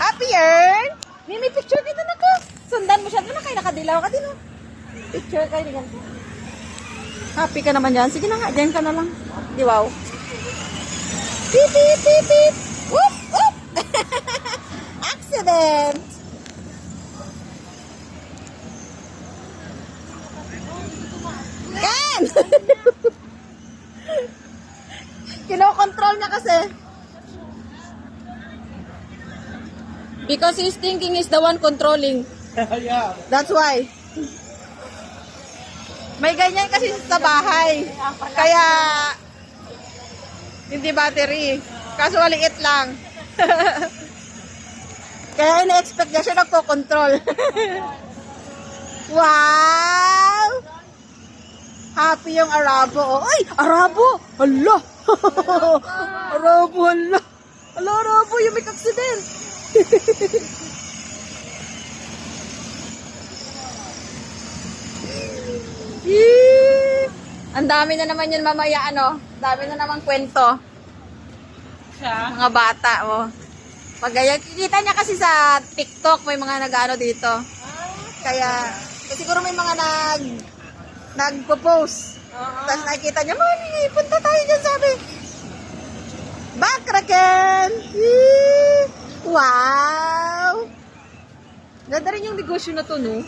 Happier! May picture dito na ko. Sundan mo siya. Doon na kayo nakadilaw ka din. Oh. Picture kayo din. Happy ka naman yan. Sige na nga. Diyan ka na lang. Di wow. Beep, beep, beep, beep. Whoop, whoop. Accident. Ken! Kinokontrol niya kasi. Because he's thinking he's the one controlling. Yeah. That's why. May ganyan kasi sa bahay. Kaya hindi battery. Kaso maliit lang. Kaya ina-expect niya siya nagko-control. Wow! Happy yung Arabo. Oh. Ay! Arabo! Hala! Arabo, hala! Hala, Arabo! Yung may accident! Ang dami na naman yun mamaya, ano? Dami na naman kwento. Mga bata, oh. Pagaya, kikita niya kasi sa TikTok, may mga nag-ano dito. Kaya, siguro may mga nagpo-post. Tapos nakikita niya, Mami, punta tayo dyan, sabi. Bakraken! Wow! Ganda rin yung negosyo na to, no?